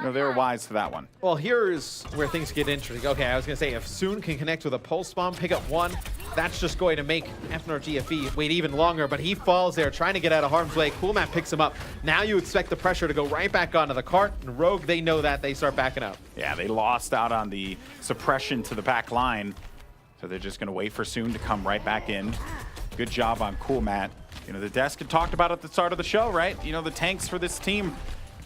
you know, they're wise to that one. Well, here's where things get interesting. Okay, I was going to say, if Soon can connect with a pulse bomb, pick up one, that's just going to make FNRGFE wait even longer, but he falls there trying to get out of harm's way. Coolmat picks him up. Now you expect the pressure to go right back onto the cart, and Rogue, they know that. They start backing up. Yeah, they lost out on the suppression to the back line, so they're just going to wait for Soon to come right back in. Good job on Coolmat. You know, the desk had talked about at the start of the show, right? You know, the tanks for this team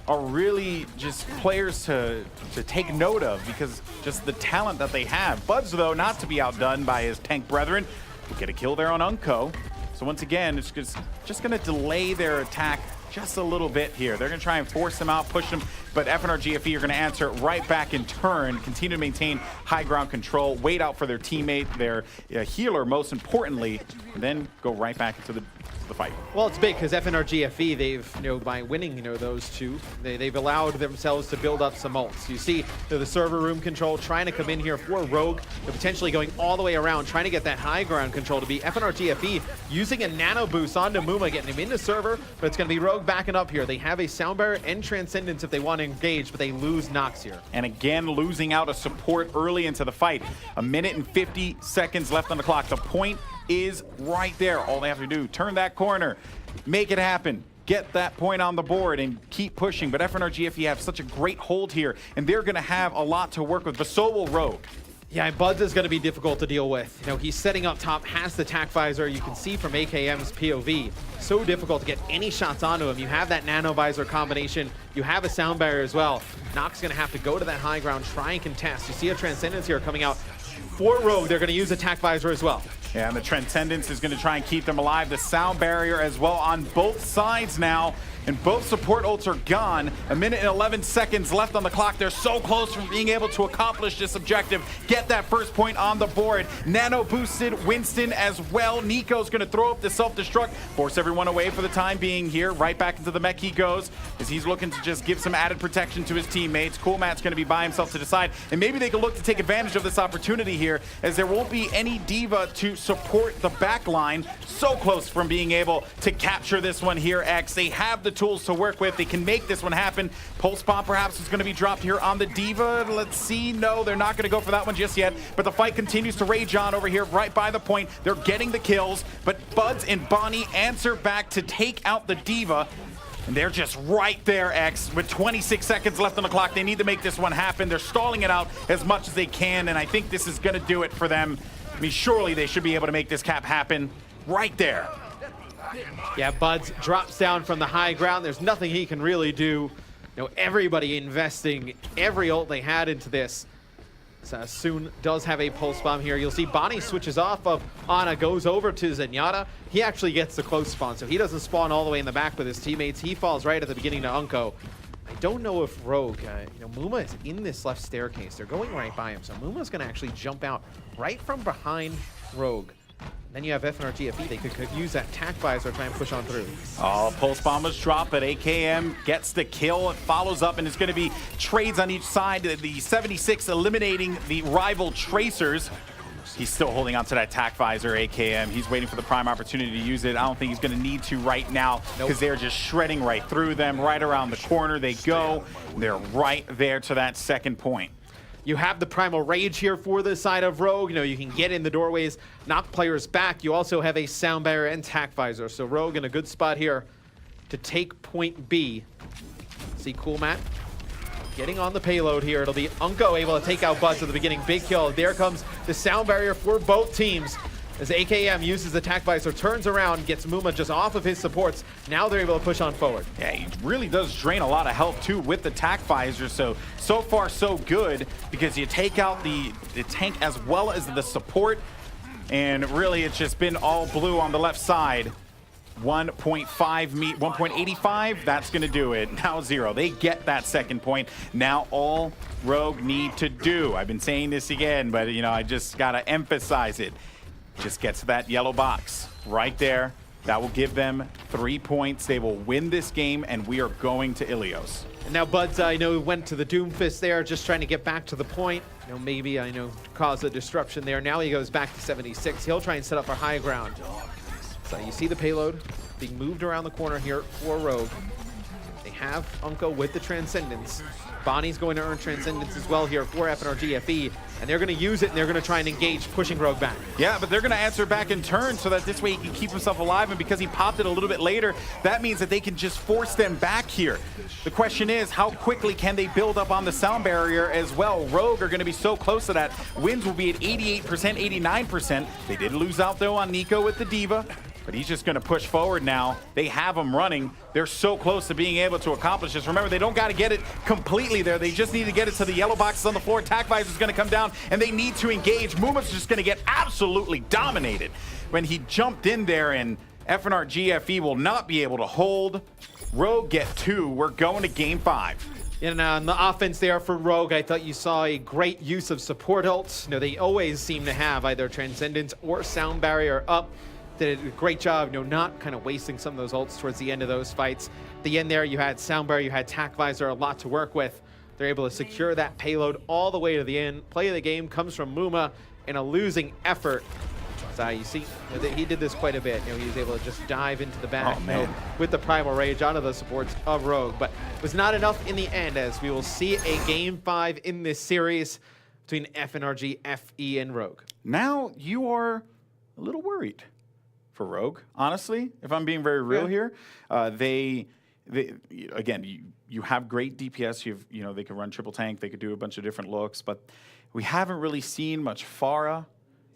are really just players to take note of because just the talent that they have. Buds, though, not to be outdone by his tank brethren, will get a kill there on Unco. So once again, it's just going to delay their attack just a little bit here. They're going to try and force them out, push them, but FNRGFE are going to answer right back in turn, continue to maintain high ground control, wait out for their teammate, their healer most importantly, and then go right back into the fight. Well, it's big because FNRGFE, they've, you know, by winning, you know, those two, they've allowed themselves to build up some ults. You see the server room control trying to come in here for Rogue, they're potentially going all the way around, trying to get that high ground control to be FNRGFE using a nano boost onto Muma, getting him into server, but it's going to be Rogue backing up here. They have a sound barrier and transcendence if they want to engage, but they lose Nox here. And again, losing out a support early into the fight. 1 minute and 50 seconds left on the clock. The point is right there. All they have to do, turn that corner, make it happen, get that point on the board and keep pushing. But FNRGFE have such a great hold here, and they're going to have a lot to work with, but so will Rogue. Yeah, and Buds is going to be difficult to deal with. You know, he's setting up top, has the tac visor. You can see from AKM's POV, so difficult to get any shots onto him. You have that nano visor combination. You have a sound barrier as well. Nox going to have to go to that high ground, try and contest. You see a Transcendence here coming out for Rogue. They're going to use a tac visor as well. Yeah, and the Transcendence is going to try and keep them alive. The sound barrier as well on both sides now. And both support ults are gone. 1 minute and 11 seconds left on the clock. They're so close from being able to accomplish this objective. Get that first point on the board. Nano boosted Winston as well. Nico's going to throw up the self-destruct. Force everyone away for the time being here. Right back into the mech he goes as he's looking to just give some added protection to his teammates. Coolmat's going to be by himself to decide. And maybe they can look to take advantage of this opportunity here as there won't be any D.Va to support the back line. So close from being able to capture this one here, X. They have the tools to work with. They can make this one happen. Pulse bomb perhaps is going to be dropped here on the D.Va. Let's see. No, they're not going to go for that one just yet. But the fight continues to rage on over here right by the point. They're getting the kills. But Buds and Bonnie answer back to take out the D.Va. And they're just right there, X. With 26 seconds left on the clock, they need to make this one happen. They're stalling it out as much as they can, and I think this is going to do it for them. I mean, surely they should be able to make this cap happen right there. Yeah, Buds drops down from the high ground. There's nothing he can really do. You know, everybody investing every ult they had into this. So Soon does have a pulse bomb here. You'll see Bonnie switches off of Ana, goes over to Zenyatta. He actually gets the close spawn, so he doesn't spawn all the way in the back with his teammates. He falls right at the beginning to Unco. I don't know if Rogue, you know, Muma is in this left staircase. They're going right by him, so Muma's going to actually jump out right from behind Rogue. Then you have FNRGFE. They could use that tac visor to try and push on through. Oh, pulse bomb was dropped, but AKM gets the kill. It follows up, and it's going to be trades on each side. The 76 eliminating the rival Tracers. He's still holding on to that tac visor, AKM. He's waiting for the prime opportunity to use it. I don't think he's going to need to right now because they're just shredding right through them. Right around the corner they go. They're right there to that second point. You have the Primal Rage here for the side of Rogue. You know, you can get in the doorways, knock players back. You also have a sound barrier and tac visor. So Rogue in a good spot here to take point B. See Coolmat getting on the payload here. It'll be Unco able to take out Buds at the beginning. Big kill. There comes the sound barrier for both teams. As AKM uses the tac visor, turns around, gets Muma just off of his supports. Now they're able to push on forward. Yeah, he really does drain a lot of health too with the tac visor. So far so good because you take out the tank as well as the support. And really it's just been all blue on the left side. 1.85, that's gonna do it. Now 0, they get that second point. Now all Rogue need to do, I've been saying this again, but you know, I just gotta emphasize it. Just get to that yellow box right there. That will give them 3 points. They will win this game, and we are going to Ilios. And now Buds, I know, went to the Doomfist there, just trying to get back to the point. You know, maybe, I know, cause a disruption there. Now he goes back to 76. He'll try and set up for high ground. So you see the payload being moved around the corner here for Rogue. They have Unko with the Transcendence. Bonnie's going to earn Transcendence as well here for FNRGFE, and they're going to use it, and they're going to try and engage, pushing Rogue back. Yeah, but they're going to answer back in turn so that this way he can keep himself alive, and because he popped it a little bit later, that means that they can just force them back here. The question is, how quickly can they build up on the sound barrier as well? Rogue are going to be so close to that. Wins will be at 88%, 89%. They did lose out, though, on Nico with the Diva. But he's just going to push forward now. They have him running. They're so close to being able to accomplish this. Remember, they don't got to get it completely there. They just need to get it to the yellow boxes on the floor. Attack Visor is going to come down, and they need to engage. Muma's just going to get absolutely dominated when he jumped in there, and FNRGFE will not be able to hold. Rogue get 2. We're going to game 5. And on the offense there for Rogue, I thought you saw a great use of support ults. You know, they always seem to have either Transcendence or Sound Barrier up. Did a great job, you know, not kind of wasting some of those ults towards the end of those fights. At the end there, you had Sound Barrier, you had Attack Visor, a lot to work with. They're able to secure that payload all the way to the end. Play of the game comes from Muma in a losing effort. So you see, you know, he did this quite a bit. You know, he was able to just dive into the back, you know, with the Primal Rage onto the supports of Rogue. But it was not enough in the end, as we will see a game 5 in this series between FNRGFE and Rogue. Now you are a little worried for Rogue, honestly, if I'm being very real here. They again, you have great DPS. You know, they can run triple tank. They could do a bunch of different looks, but we haven't really seen much Pharah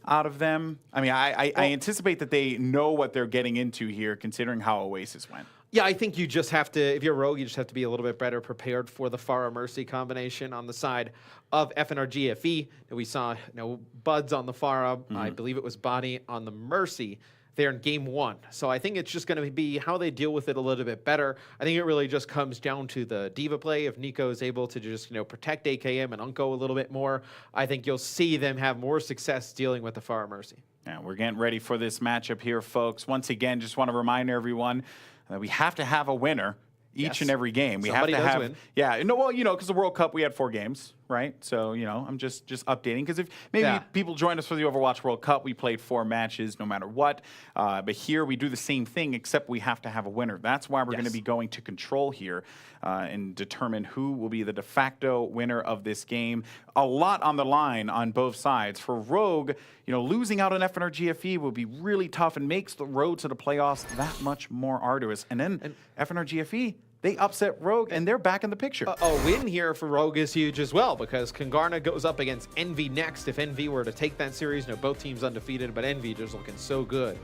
out of them. I mean, I anticipate that they know what they're getting into here, considering how Oasis went. Yeah, I think you just have to, if you're Rogue, you just have to be a little bit better prepared for the Pharah Mercy combination on the side of FNRGFE. We saw, you know, Buds on the Pharah. I believe it was Bonnie on the Mercy there in game 1. So I think it's just going to be how they deal with it a little bit better. I think it really just comes down to the Diva play. If Nico is able to just, you know, protect AKM and Unko a little bit more, I think you'll see them have more success dealing with the Pharah Mercy. Yeah, we're getting ready for this matchup here, folks. Once again, just want to remind everyone that we have to have a winner each and every game. Somebody have to have win. Yeah, no, well, you know, because the World Cup we had 4 games, right? So, you know, I'm just updating, because if maybe people joined us for the Overwatch World Cup, we played 4 matches no matter what. But here we do the same thing, except we have to have a winner. That's why we're going to be going to control here and determine who will be the de facto winner of this game. A lot on the line on both sides. For Rogue, you know, losing out on FNRGFE will be really tough and makes the road to the playoffs that much more arduous. And then FNRGFE, they upset Rogue, and they're back in the picture. A win here for Rogue is huge as well, because Kangarna goes up against Envy next. If Envy were to take that series, you know, both teams undefeated, but Envy just looking so good.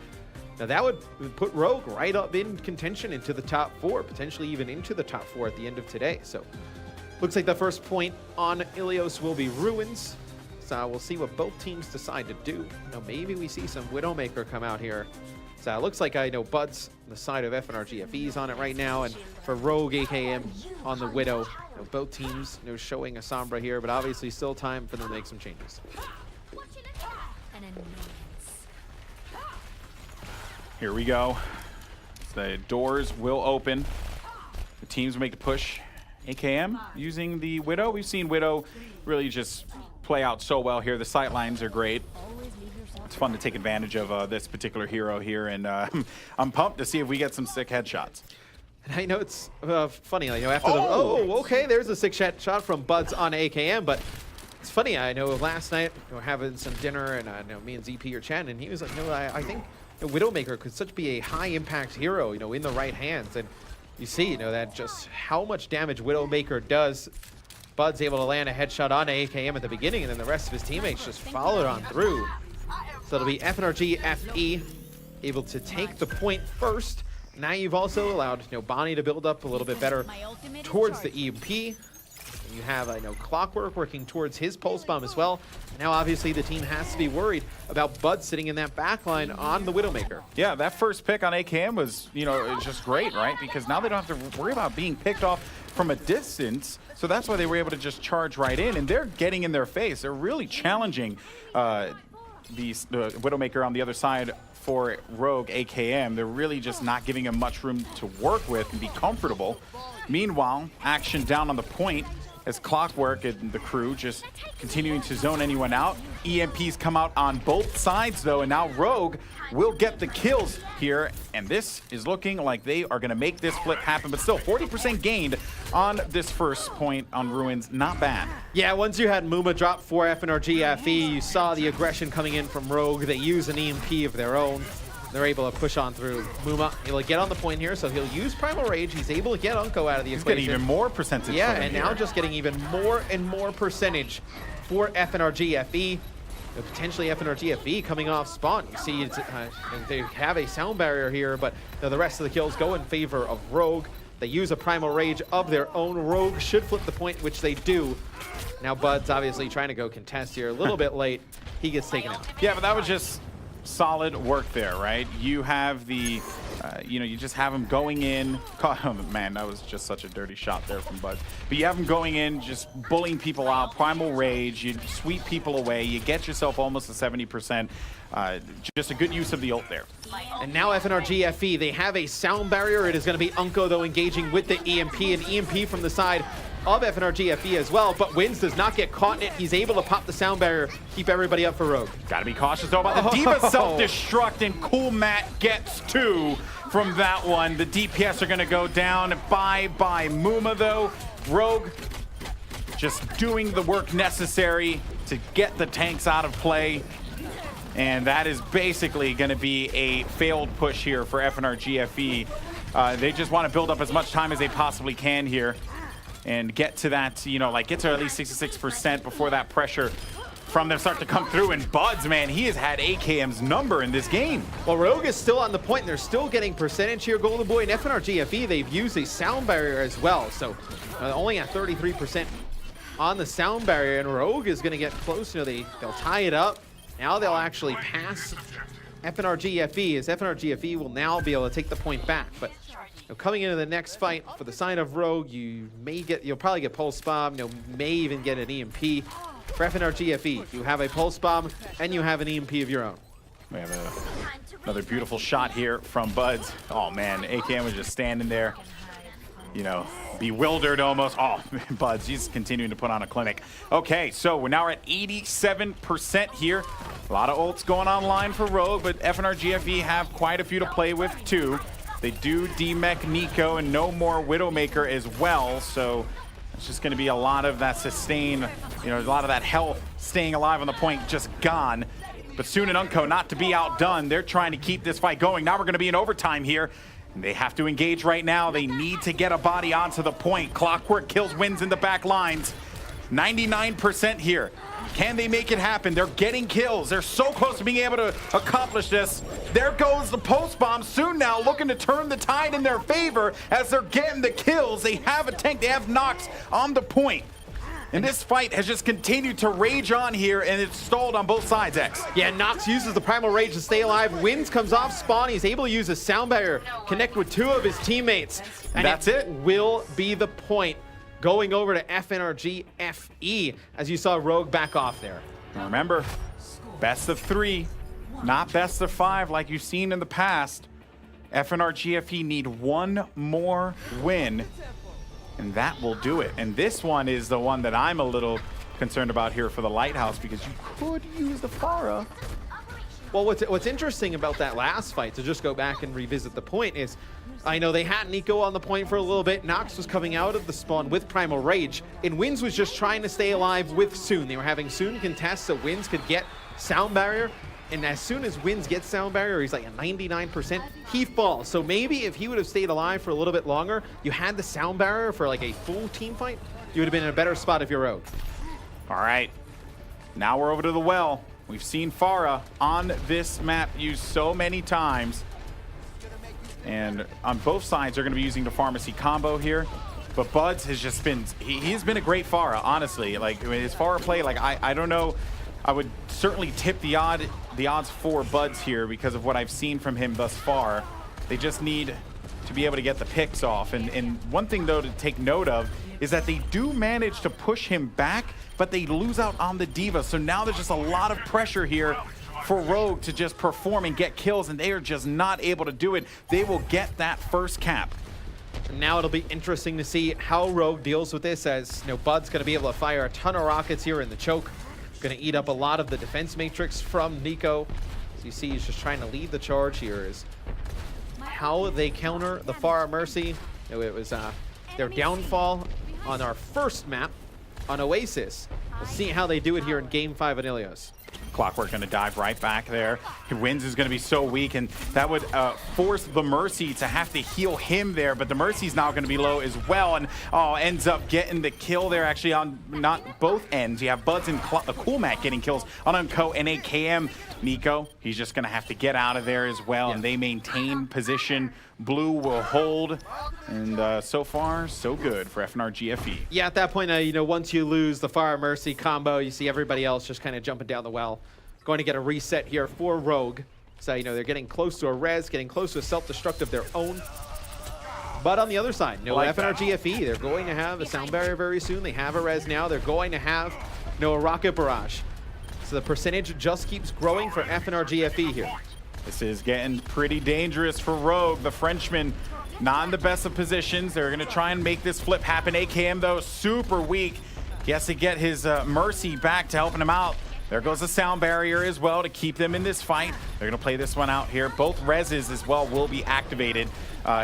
Now that would put Rogue right up in contention into the top 4, potentially even into the top 4 at the end of today. So looks like the first point on Ilios will be Ruins. So we'll see what both teams decide to do. Now maybe we see some Widowmaker come out here. So it looks like, I know, Buds on the side of FNRGFE is on it right now, and for Rogue, AKM on the Widow. You know, both teams, you know, showing a Sombra here, but obviously still time for them to make some changes. Here we go. The doors will open. The teams make a push. AKM using the Widow. We've seen Widow really just play out so well here. The sight lines are great. It's fun to take advantage of this particular hero here, and I'm pumped to see if we get some sick headshots. And I know it's funny, you know, after okay, there's a sick shot from Buds on AKM, but it's funny, I know last night, you know, having some dinner, and you know, me and ZP are chatting, and he was like, no, I think Widowmaker could such be a high impact hero, you know, in the right hands. And you see, you know, that just how much damage Widowmaker does. Bud's able to land a headshot on AKM at the beginning, and then the rest of his teammates just followed on through. So it'll be FNRGFE able to take the point first. Now you've also allowed, you know, Bonnie to build up a little bit better towards the EMP. And you have, I know, Clockwork working towards his pulse bomb as well. And now, obviously, the team has to be worried about Bud sitting in that backline on the Widowmaker. Yeah, that first pick on AKM was, you know, it's just great, right? Because now they don't have to worry about being picked off from a distance. So that's why they were able to just charge right in, and they're getting in their face. They're really challenging the Widowmaker on the other side for Rogue AKM. They're really just not giving him much room to work with and be comfortable. Meanwhile, action down on the point as Clockwork and the crew just continuing to zone anyone out. EMPs come out on both sides though, and now Rogue will get the kills here, and this is looking like they are going to make this flip happen, but still 40% gained on this first point on Ruins. Not bad. Yeah, once you had Muma drop for FNRGFE, you saw the aggression coming in from Rogue. They use an EMP of their own. They're able to push on through. Muma able to get on the point here, so he'll use Primal Rage. He's able to get Unko out of the equation. Getting even more percentage. Yeah, and now just getting even more and more percentage for FNRGFE. Potentially FNRGFE coming off spawn. You see, they have a sound barrier here, but the rest of the kills go in favor of Rogue. They use a Primal Rage of their own. Rogue should flip the point, which they do. Now Bud's obviously trying to go contest here. A little bit late. He gets taken out. Yeah, but that was just solid work there, right? You have the, you know, you just have him going in. Oh, man, that was just such a dirty shot there from Bud. But you have him going in, just bullying people out, Primal Rage, you sweep people away, you get yourself almost to 70%. Just a good use of the ult there. And now FNRGFE, they have a sound barrier. It is going to be Unko, though, engaging with the EMP, and EMP from the side of FNRGFE as well, but Wins does not get caught in it. He's able to pop the sound barrier, keep everybody up for Rogue. Gotta be cautious though about the Diva self-destruct, and Cool Matt gets 2 from that one. The DPS are gonna go down. Bye Muma though. Rogue just doing the work necessary to get the tanks out of play. And that is basically gonna be a failed push here for FNRGFE. They just wanna build up as much time as they possibly can here and get to that, you know, like get to at least 66% before that pressure from them start to come through. And Buds, man, he has had AKM's number in this game. Well, Rogue is still on the point, and they're still getting percentage here. Goldenboy and FNRGFE, they've used a sound barrier as well, so only at 33% on the sound barrier, and Rogue is gonna get close. You know, they'll tie it up. Now they'll actually pass FNRGFE, as FNRGFE will now be able to take the point back. But coming into the next fight for the side of Rogue, you'll probably get Pulse Bomb, may even get an EMP. For FNRGFE, you have a Pulse Bomb and you have an EMP of your own. We have another beautiful shot here from Buds. Oh man, AKM was just standing there, you know, bewildered almost. Oh, Buds, he's continuing to put on a clinic. Okay, so we're now at 87% here. A lot of ults going online for Rogue, but FNRGFE have quite a few to play with too. They do demech Nico and no more Widowmaker as well, so it's just going to be a lot of that sustain, you know, a lot of that health staying alive on the point just gone. But Soon and Unko not to be outdone. They're trying to keep this fight going. Now we're going to be in overtime here. And they have to engage right now. They need to get a body onto the point. Clockwork kills Wins in the back lines. 99% here. Can they make it happen? They're getting kills. They're so close to being able to accomplish this. There goes the post bomb. Soon now looking to turn the tide in their favor as they're getting the kills. They have a tank. They have Nox on the point. And this fight has just continued to rage on here, and it's stalled on both sides, X. Yeah, Nox uses the Primal Rage to stay alive. Wins comes off spawn. He's able to use a sound barrier, connect with 2 of his teammates. And that's it. Will be the point. Going over to FNRGFE, as you saw Rogue back off there. Remember, best of 3, not best of 5 like you've seen in the past. FNRGFE need 1 more win, and that will do it. And this one is the one that I'm a little concerned about here for the Lighthouse, because you could use the Pharah. Well, what's interesting about that last fight, to just go back and revisit the point, is I know they had Nico on the point for a little bit. Nox was coming out of the spawn with Primal Rage, and Wins was just trying to stay alive with Soon. They were having Soon contest so Wins could get Sound Barrier, and as soon as Wins gets Sound Barrier, he's like at 99%, he falls. So maybe if he would have stayed alive for a little bit longer, you had the Sound Barrier for like a full team fight, you would have been in a better spot if you're Rogue. All right, now we're over to the well. We've seen Pharah on this map used so many times. And on both sides, they're going to be using the pharmacy combo here. But Buds has just been, he's been a great Pharah, honestly. Like, I mean, his Pharah play, like, I don't know. I would certainly tip the odds for Buds here because of what I've seen from him thus far. They just need to be able to get the picks off. And one thing, though, to take note of is that they do manage to push him back, but they lose out on the D.Va. So now there's just a lot of pressure here for Rogue to just perform and get kills, and they are just not able to do it. They will get that first cap. Now it'll be interesting to see how Rogue deals with this, as Bud's going to be able to fire a ton of rockets here in the choke. Going to eat up a lot of the defense matrix from Nico. As you see, he's just trying to lead the charge here. Is how they counter the Pharah Mercy. It was their downfall on our first map on Oasis. We'll see how they do it here in Game 5 in Ilios. Clockwork going to dive right back there. Wins is going to be so weak, and that would force the Mercy to have to heal him there, but the Mercy's now going to be low as well, and ends up getting the kill there actually on not both ends. You have Buds and Cool Mac getting kills on Unco and AKM. Nico, he's just going to have to get out of there as well, and they maintain position. Blue will hold, and so far, so good for FNRGFE. Yeah, at that point, once you lose the Pharah Mercy combo, you see everybody else just kind of jumping down the well. Going to get a reset here for Rogue. So, they're getting close to a res, getting close to a self-destruct of their own. But on the other side, FNRGFE, they're going to have a sound barrier very soon. They have a res now. They're going to have a rocket barrage. So the percentage just keeps growing for FNRGFE here. This is getting pretty dangerous for Rogue. The Frenchman not in the best of positions. They're going to try and make this flip happen. AKM, though, super weak. He has to get his Mercy back to helping him out. There goes the sound barrier as well to keep them in this fight. They're going to play this one out here. Both reses as well will be activated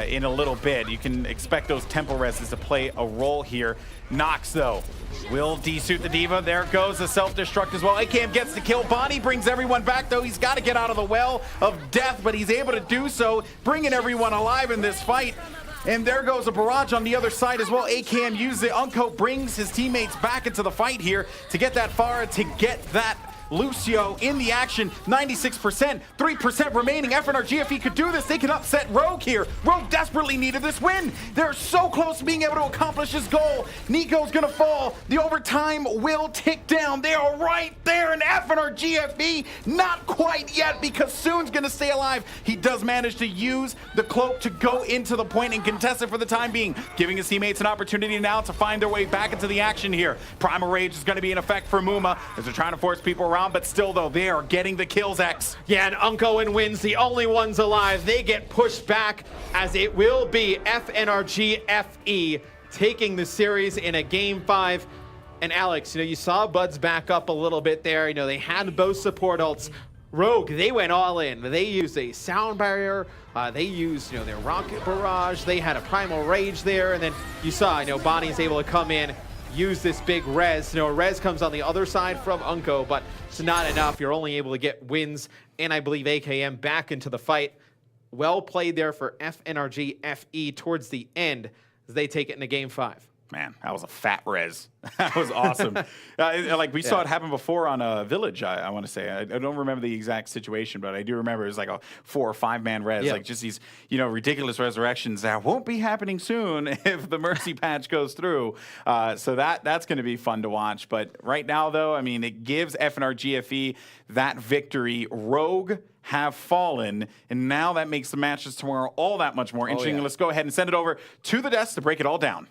in a little bit. You can expect those tempo reses to play a role here. Nox, though, will desuit the D.Va. There goes the self-destruct as well. AKM gets the kill. Bonnie brings everyone back, though. He's got to get out of the well of death, but he's able to do so, bringing everyone alive in this fight. And there goes a barrage on the other side as well. AKM uses it. Unco brings his teammates back into the fight here to get that Pharah, to get that Lucio in the action. 96%, 3% remaining. FNRGFE could do this. They can upset Rogue here. Rogue desperately needed this win. They're so close to being able to accomplish his goal. Nico's gonna fall. The overtime will tick down. They are right there, and FNRGFE not quite yet, because Soon's gonna stay alive. He does manage to use the cloak to go into the point and contest it for the time being, giving his teammates an opportunity now to find their way back into the action here. Primal Rage is gonna be in effect for Muma as they're trying to force people around, but still, though, they are getting the kills, X. Yeah, and Unco and Wins, the only ones alive. They get pushed back, as it will be FNRGFE taking the series in a Game 5. And Alex, you saw Buds back up a little bit there. They had both support ults. Rogue, they went all in. They used a sound barrier. They used, their rocket barrage. They had a primal rage there, and then you saw, Bonnie's able to come in, use this big res. Res comes on the other side from Unco, but it's not enough. You're only able to get Wins, and I believe AKM back into the fight. Well played there for FNRGFE towards the end as they take it into Game 5. Man, that was a fat res. That was awesome. Like we saw it happen before on Village, I want to say. I don't remember the exact situation, but I do remember it was like a 4 or 5 man res. Like just these, ridiculous resurrections that won't be happening soon if the Mercy patch goes through. So that's going to be fun to watch. But right now, though, I mean, it gives FNRGFE that victory. Rogue have fallen, and now that makes the matches tomorrow all that much more interesting. Let's go ahead and send it over to the desk to break it all down.